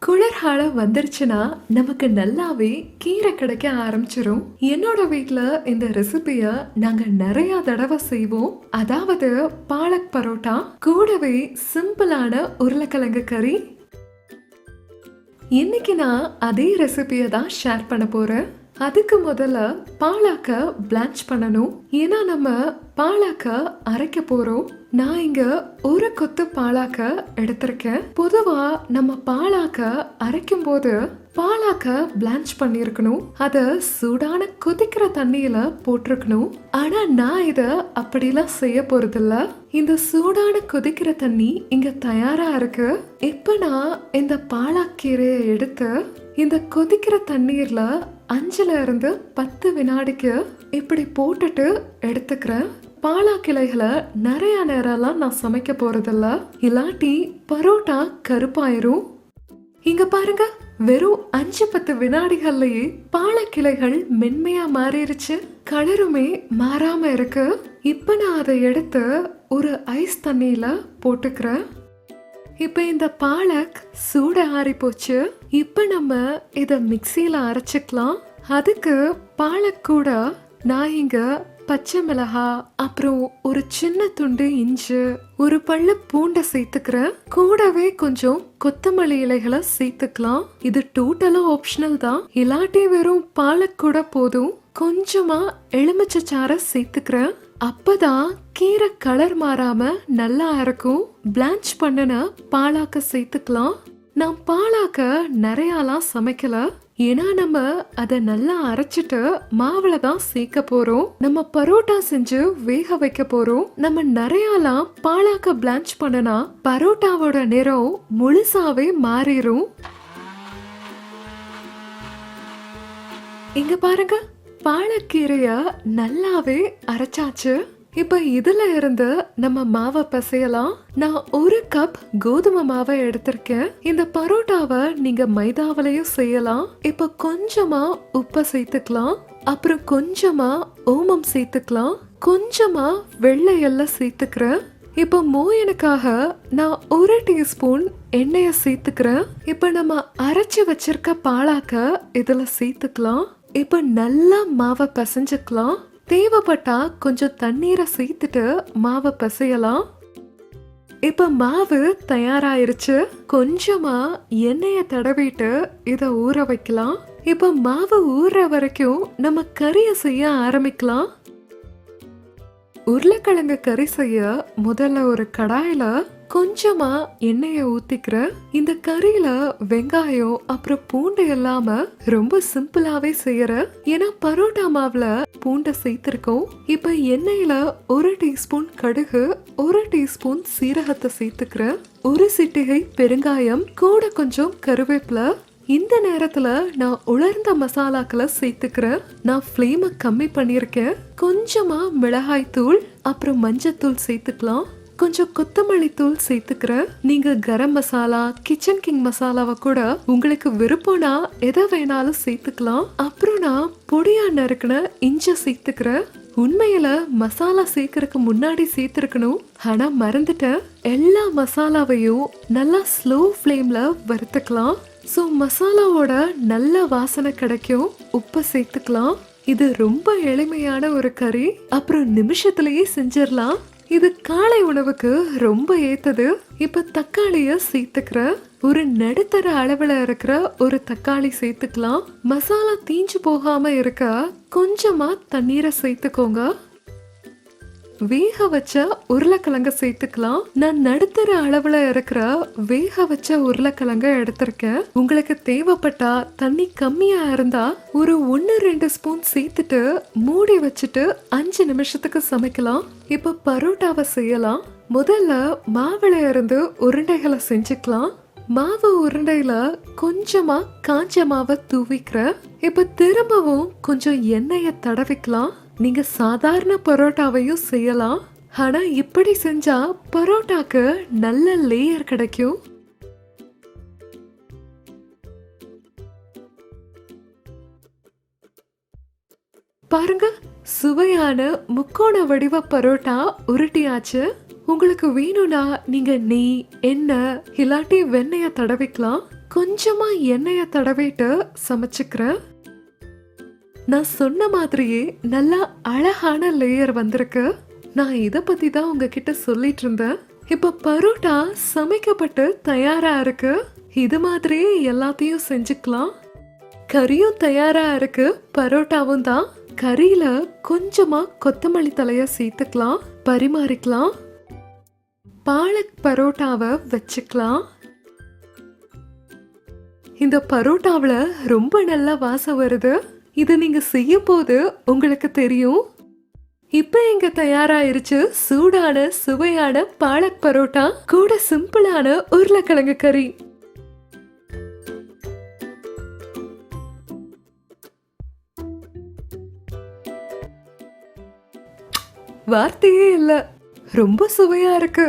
குளிர்காலம் வந்துருச்சுன்னா நமக்கு நல்லாவே கீரை கிடைக்க ஆரம்பிச்சிரும். என்னோட வீட்ல இந்த ரெசிபிய நாங்க நிறைய தடவை செய்வோம். அதாவது பாலக் பரோட்டா கூடவே சிம்பிளான உருளைக்கிழங்கு கறி. இன்னைக்கு நான் அதே ரெசிபியை தான் ஷேர் பண்ண போறேன். அதுக்கு முதல்ல பாலாக்க பிளான்ச் பண்ணணும். ஏன்னா நம்ம பாலாக்க அரைக்க போறோம். நான் இங்க ஒரு கொத்து பாலாக்க எடுத்திருக்கேன். பொதுவா நம்ம பாலாக்க அரைக்கும் போது பாலாக்க பிளான்ச் பண்ணிருக்கணும். அத சூடான கொதிக்கிற தண்ணியில போட்டிருக்கணும். ஆனா நான் இத அப்படிலாம் செய்ய போறது இல்ல. இந்த சூடான கொதிக்கிற தண்ணி இங்க தயாரா இருக்கு. இப்ப நான் இந்த பாலாக்கீரையை எடுத்து இந்த கொதிக்கிற தண்ணீர்ல 5ல இருந்து 10 வினாடிக்கு இப்படி போட்டுட்டு எடுத்துக்கிறேன். பாலாக்கிளைகளை நிறைய நேரம்லாம் நான் சமைக்க போறதில்ல, இல்லாட்டி பரோட்டா கருப்பாயிரும். இங்க பாருங்க, வெறும் 5-10 வினாடிகள்லயே பாலக்கிளைகள் மென்மையா மாறிடுச்சு. கலருமே மாறாம இருக்கு. இப்ப நான் அதை எடுத்து ஒரு ஐஸ் தண்ணியில போட்டுக்கிறேன். இப்ப இந்த பாலக் சூட ஆறி போச்சு. இப்ப நம்ம இத மிக்சியில அரைச்சுக்கலாம். அதுக்கு பாலக் கூட நான் இங்க பச்சை மிளகாய், அப்புறம் ஒரு சின்ன துண்டு இஞ்சி, ஒரு பல்லு பூண்டை சேர்த்துக்கிறேன். கூடவே கொஞ்சம் கொத்தமல்லி இலைகளை சேர்த்துக்கலாம். இது டோட்டலா ஆப்ஷனல் தான், இல்லாட்டி வெறும் பாலக் கூட போதும். கொஞ்சமா எலுமிச்சை சாறை சேர்த்துக்கிறேன். அப்பதான் கீரை கலர் மாறாம நல்லா இருக்கும். பிளான்ச் பண்ணன பாலாக்க சேர்த்துக்கலாம். நான் பாலாக்க நிறையாலாம் சமைக்கல, ஏன்னா நம்ம அதை நல்லா அரைச்சிட்டு மாவுல தான் சேர்க்க போறோம். நம்ம பரோட்டா செஞ்சு வேக வைக்க போறோம். நம்ம நிறையாலாம் பாலாக்க பிளான்ச் பண்ணனா பரோட்டாவோட நிறம் முழுசாவே மாறிடும். இங்க பாருங்க, பாலக்கீரைய நல்லாவே அரைச்சாச்சு. இப்ப இதுல இருந்து நம்ம மாவை பிசையலாம். நான் 1 கப் கோதுமை மாவை எடுத்திருக்கேன். இந்த பரோட்டாவை நீங்க மைதாவிலையும் செய்யலாம். இப்ப கொஞ்சமா உப்பை சேர்த்துக்கலாம், அப்புறம் கொஞ்சமா ஓமம் சேர்த்துக்கலாம், கொஞ்சமா வெள்ளை எல்லாம் சேர்த்துக்கிறேன். இப்ப மோயனுக்காக நான் 1 டீஸ்பூன் எண்ணெய சேர்த்துக்கிறேன். இப்ப நம்ம அரைச்சு வச்சிருக்க பாலாக்க இதுல சேர்த்துக்கலாம். இப்ப நல்லா மாவை பிசைஞ்சுக்கலாம். தேவைப்பட்டா கொஞ்சம் தண்ணீரை சேர்த்துட்டு மாவை பிசையலாம். இப்ப மாவு தயாராயிருச்சு. கொஞ்சமா எண்ணெய தடவிட்டு இத ஊற வைக்கலாம். இப்ப மாவு ஊற வரைக்கும் நம்ம கறியை செய்ய ஆரம்பிக்கலாம். உருளைக்கிழங்கு கறி செய்ய முதல்ல ஒரு கடாயில கொஞ்சமா எண்ணெய ஊத்திக்கிறேன். இந்த கறியில வெங்காயம் அப்புறம் பூண்டு இல்லாம ரொம்ப சிம்பிளாவே செய்யறேன், ஏன்னா பரோட்டா மாவுல பூண்டை சேர்த்திருக்கோம். இப்ப எண்ணெயில 1 டீஸ்பூன் கடுகு, 1 டீஸ்பூன் சீரகத்தை சேர்த்துக்கிறேன், 1 சிட்டிகை பெருங்காயம், கூட கொஞ்சம் கருவேப்பிலை. இந்த நேரத்துல நான் உலர்ந்த மசாலாக்களை சேர்த்துக்கிறேன். நான் ஃப்ளேமை கம்மி பண்ணிருக்கேன். கொஞ்சமா மிளகாய் தூள் அப்புறம் மஞ்சத்தூள் சேர்த்துக்கலாம். கொஞ்சம் கொத்தமல்லி தூள் சேர்த்துக்கிறேன். நீங்க கரம் மசாலா, கிச்சன் கிங் மசாலாவை கூட உங்களுக்கு விருப்பம்னா எதை வேணாலும் சேர்த்துக்கலாம். அப்புறம் நான் பொடியா நறுக்குன இஞ்சி சேர்த்துக்கிறேன். உண்மையில மசாலா சேர்க்கறதுக்கு முன்னாடி சேர்த்திருக்கணும், ஆனா மறந்துட்டேன். எல்லா மசாலாவையும் நல்லா ஸ்லோ ஃப்ளேம்ல வறுத்துக்கலாம். ஸோ மசாலாவோட நல்ல வாசனை கிடைக்கும். உப்பை சேர்த்துக்கலாம். இது ரொம்ப எளிமையான ஒரு கறி, அப்புறம் நிமிஷத்துலயே செஞ்சிடலாம். இது காலை உணவுக்கு ரொம்ப ஏத்தது. இப்ப தக்காளிய சேர்த்துக்கிறேன். ஒரு நடுத்தர அளவுல இருக்கிற ஒரு தக்காளி சேர்த்துக்கலாம். மசாலா தீஞ்சு போகாம இருக்க கொஞ்சமா தண்ணீரை சேர்த்துக்கோங்க. வேக வச்ச உருளைக்கிழங்க சேர்த்துக்கலாம். நான் நடுத்தர அளவுல இருக்கிற வேக வச்ச உருளைக்கிழங்க எடுத்திருக்கேன். உங்களுக்கு தேவைப்பட்டா தண்ணி கம்மியா இருந்தா ஒரு 1-2 ஸ்பூன் சேர்த்துட்டு மூடி வச்சுட்டு 5 நிமிஷத்துக்கு சமைக்கலாம். இப்ப பரோட்டாவை செய்யலாம். முதல்ல மாவுல இருந்து உருண்டைகளை செஞ்சுக்கலாம். மாவு உருண்டையில கொஞ்சமா காஞ்ச மாவை தூவிக்கிறேன். இப்ப திரும்பவும் கொஞ்சம் எண்ணெய தடவிக்கலாம். நீங்க சாதாரண பரோட்டாவையும் செய்யலாம், ஆனா இப்படி செஞ்சா பரோட்டாக்கு நல்ல லேயர் கிடைக்கும். பாருங்க, சுவையான முக்கோண வடிவ பரோட்டா உருட்டியாச்சு. உங்களுக்கு வேணும்னா நீங்க நெய், எண்ணெய் இல்லாட்டி வெண்ணெய தடவிக்கலாம். கொஞ்சமா எண்ணெய தடவிட்டு சமைச்சுக்கிறேன். நான் சொன்ன மாதிரியே நல்லா அழகான லேயர் வந்திருக்கு. நான் இத பத்தி தான் உங்ககிட்ட சொல்லிட்டு இருந்தேன். இப்ப பரோட்டா சமைக்கப்பட்டு தயாரா இருக்கு. இது மாதிரியே எல்லாத்தையும் செஞ்சுக்கலாம். கறியும் தயாரா இருக்கு, பரோட்டாவும் தான். கறியில கொஞ்சமா கொத்தமல்லி தலைய சேர்த்துக்கலாம், பரிமாறிக்கலாம். பாலக் பரோட்டாவை வச்சுக்கலாம். இந்த பரோட்டாவில ரொம்ப நல்ல வாசம் வருது. இது நீங்க செய்யும் போது உங்களுக்கு தெரியும். இப்ப இங்க தயாராயிருச்சு சூடான சுவையான பாலக் பரோட்டா கூட சிம்பிளான உருளைக்கிழங்கு கறி. வார்த்தையே இல்ல, ரொம்ப சுவையா இருக்கு.